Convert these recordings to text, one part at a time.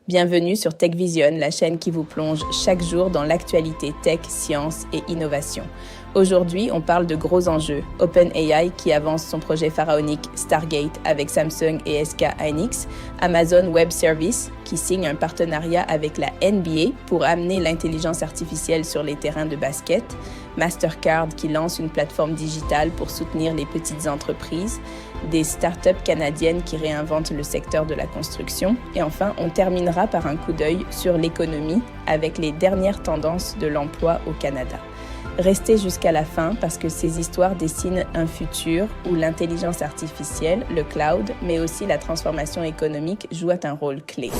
Bienvenue sur TechVision, la chaîne qui vous plonge chaque jour dans l'actualité tech, science et innovation. Aujourd'hui, on parle de gros enjeux. OpenAI qui avance son projet pharaonique Stargate avec Samsung et SK hynix, Amazon Web Services qui signe un partenariat avec la NBA pour amener l'intelligence artificielle sur les terrains de basket, Mastercard qui lance une plateforme digitale pour soutenir les petites entreprises, des startups canadiennes qui réinventent le secteur de la construction et enfin, on terminera par un coup d'œil sur l'économie avec les dernières tendances de l'emploi au Canada. Restez jusqu'à la fin parce que ces histoires dessinent un futur où l'intelligence artificielle, le cloud, mais aussi la transformation économique jouent un rôle clé.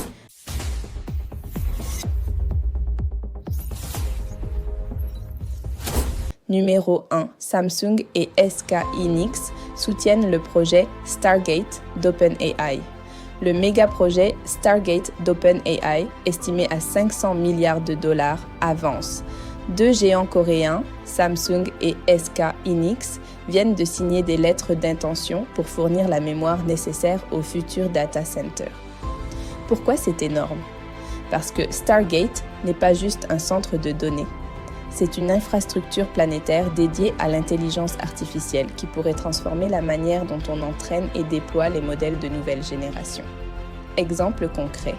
Numéro 1. Samsung et SK hynix soutiennent le projet Stargate d'OpenAI. Le méga-projet Stargate d'OpenAI, estimé à 500 milliards de dollars, avance. Deux géants coréens, Samsung et SK hynix, viennent de signer des lettres d'intention pour fournir la mémoire nécessaire au futur data center. Pourquoi c'est énorme? Parce que Stargate n'est pas juste un centre de données. C'est une infrastructure planétaire dédiée à l'intelligence artificielle qui pourrait transformer la manière dont on entraîne et déploie les modèles de nouvelle génération. Exemple concret.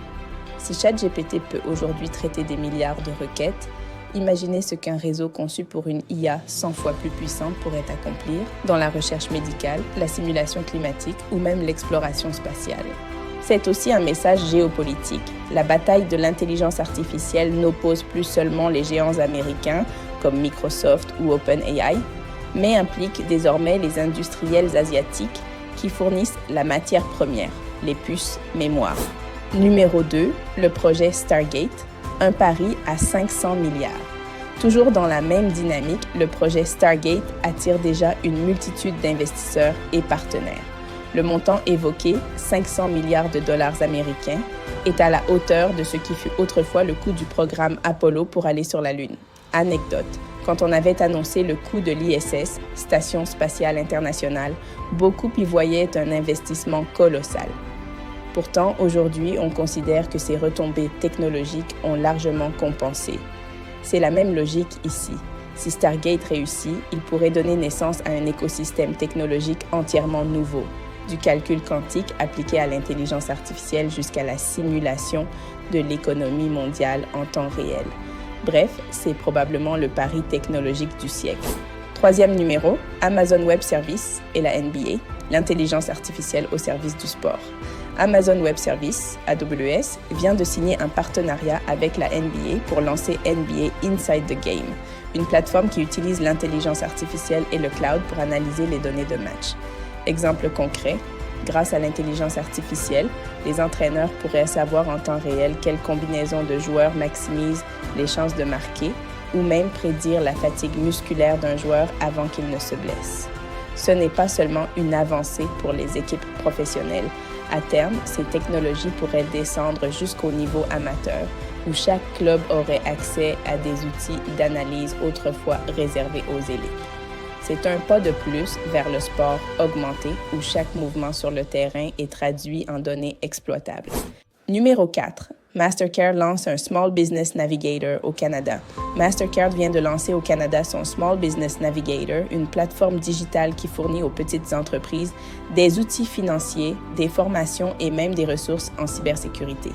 Si ChatGPT peut aujourd'hui traiter des milliards de requêtes, imaginez ce qu'un réseau conçu pour une IA 100 fois plus puissante pourrait accomplir dans la recherche médicale, la simulation climatique ou même l'exploration spatiale. C'est aussi un message géopolitique. La bataille de l'intelligence artificielle n'oppose plus seulement les géants américains comme Microsoft ou OpenAI, mais implique désormais les industriels asiatiques qui fournissent la matière première, les puces mémoire. Numéro 2, le projet Stargate, un pari à 500 milliards. Toujours dans la même dynamique, le projet Stargate attire déjà une multitude d'investisseurs et partenaires. Le montant évoqué, 500 milliards de dollars américains, est à la hauteur de ce qui fut autrefois le coût du programme Apollo pour aller sur la Lune. Anecdote, quand on avait annoncé le coût de l'ISS, Station spatiale internationale, beaucoup y voyaient un investissement colossal. Pourtant, aujourd'hui, on considère que ces retombées technologiques ont largement compensé. C'est la même logique ici. Si Stargate réussit, il pourrait donner naissance à un écosystème technologique entièrement nouveau, du calcul quantique appliqué à l'intelligence artificielle jusqu'à la simulation de l'économie mondiale en temps réel. Bref, c'est probablement le pari technologique du siècle. Troisième numéro, Amazon Web Services et la NBA, l'intelligence artificielle au service du sport. Amazon Web Services, AWS, vient de signer un partenariat avec la NBA pour lancer NBA Inside the Game, une plateforme qui utilise l'intelligence artificielle et le cloud pour analyser les données de match. Exemple concret, grâce à l'intelligence artificielle, les entraîneurs pourraient savoir en temps réel quelle combinaison de joueurs maximise les chances de marquer ou même prédire la fatigue musculaire d'un joueur avant qu'il ne se blesse. Ce n'est pas seulement une avancée pour les équipes professionnelles. À terme, ces technologies pourraient descendre jusqu'au niveau amateur, où chaque club aurait accès à des outils d'analyse autrefois réservés aux élites. C'est un pas de plus vers le sport augmenté, où chaque mouvement sur le terrain est traduit en données exploitables. Numéro 4. Mastercard lance un Small Business Navigator au Canada. Mastercard vient de lancer au Canada son Small Business Navigator, une plateforme digitale qui fournit aux petites entreprises des outils financiers, des formations et même des ressources en cybersécurité.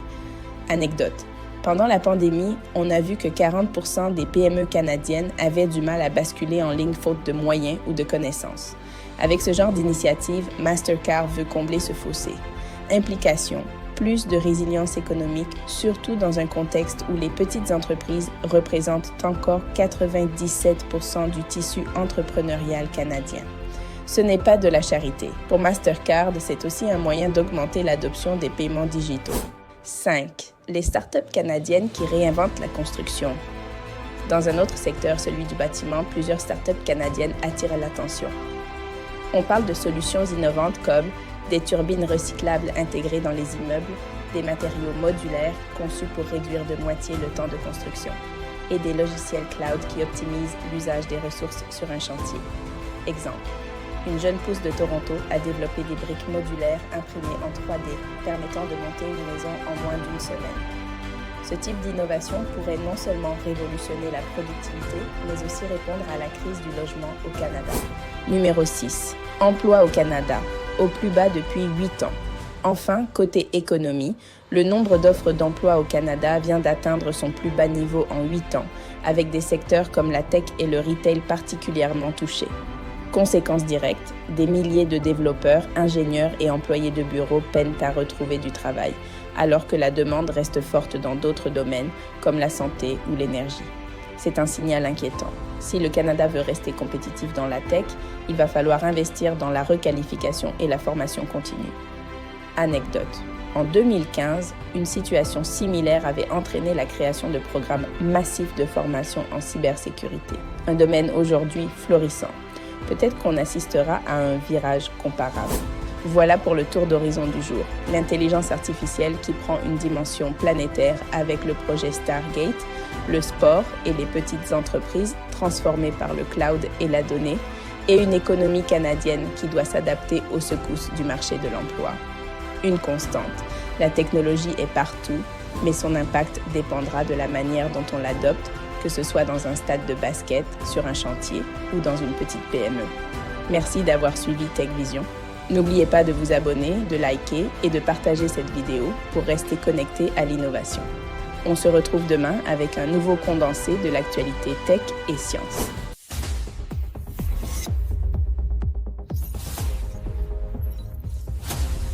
Anecdote. Pendant la pandémie, on a vu que 40% des PME canadiennes avaient du mal à basculer en ligne faute de moyens ou de connaissances. Avec ce genre d'initiative, Mastercard veut combler ce fossé. Implication. Plus de résilience économique, surtout dans un contexte où les petites entreprises représentent encore 97% du tissu entrepreneurial canadien. Ce n'est pas de la charité. Pour Mastercard, c'est aussi un moyen d'augmenter l'adoption des paiements digitaux. 5. Les startups canadiennes qui réinventent la construction. Dans un autre secteur, celui du bâtiment, plusieurs startups canadiennes attirent l'attention. On parle de solutions innovantes comme des turbines recyclables intégrées dans les immeubles, des matériaux modulaires conçus pour réduire de moitié le temps de construction, et des logiciels cloud qui optimisent l'usage des ressources sur un chantier. Exemple, une jeune pousse de Toronto a développé des briques modulaires imprimées en 3D permettant de monter une maison en moins d'une semaine. Ce type d'innovation pourrait non seulement révolutionner la productivité, mais aussi répondre à la crise du logement au Canada. Numéro 6. Emploi au Canada, au plus bas depuis 8 ans. Enfin, côté économie, le nombre d'offres d'emploi au Canada vient d'atteindre son plus bas niveau en 8 ans, avec des secteurs comme la tech et le retail particulièrement touchés. Conséquence directe, des milliers de développeurs, ingénieurs et employés de bureaux peinent à retrouver du travail, alors que la demande reste forte dans d'autres domaines comme la santé ou l'énergie. C'est un signal inquiétant. Si le Canada veut rester compétitif dans la tech, il va falloir investir dans la requalification et la formation continue. Anecdote. En 2015, une situation similaire avait entraîné la création de programmes massifs de formation en cybersécurité, un domaine aujourd'hui florissant. Peut-être qu'on assistera à un virage comparable. Voilà pour le tour d'horizon du jour. L'intelligence artificielle qui prend une dimension planétaire avec le projet Stargate, le sport et les petites entreprises transformées par le cloud et la donnée, et une économie canadienne qui doit s'adapter aux secousses du marché de l'emploi. Une constante, la technologie est partout, mais son impact dépendra de la manière dont on l'adopte, que ce soit dans un stade de basket, sur un chantier ou dans une petite PME. Merci d'avoir suivi Tech Vision. N'oubliez pas de vous abonner, de liker et de partager cette vidéo pour rester connecté à l'innovation. On se retrouve demain avec un nouveau condensé de l'actualité tech et sciences.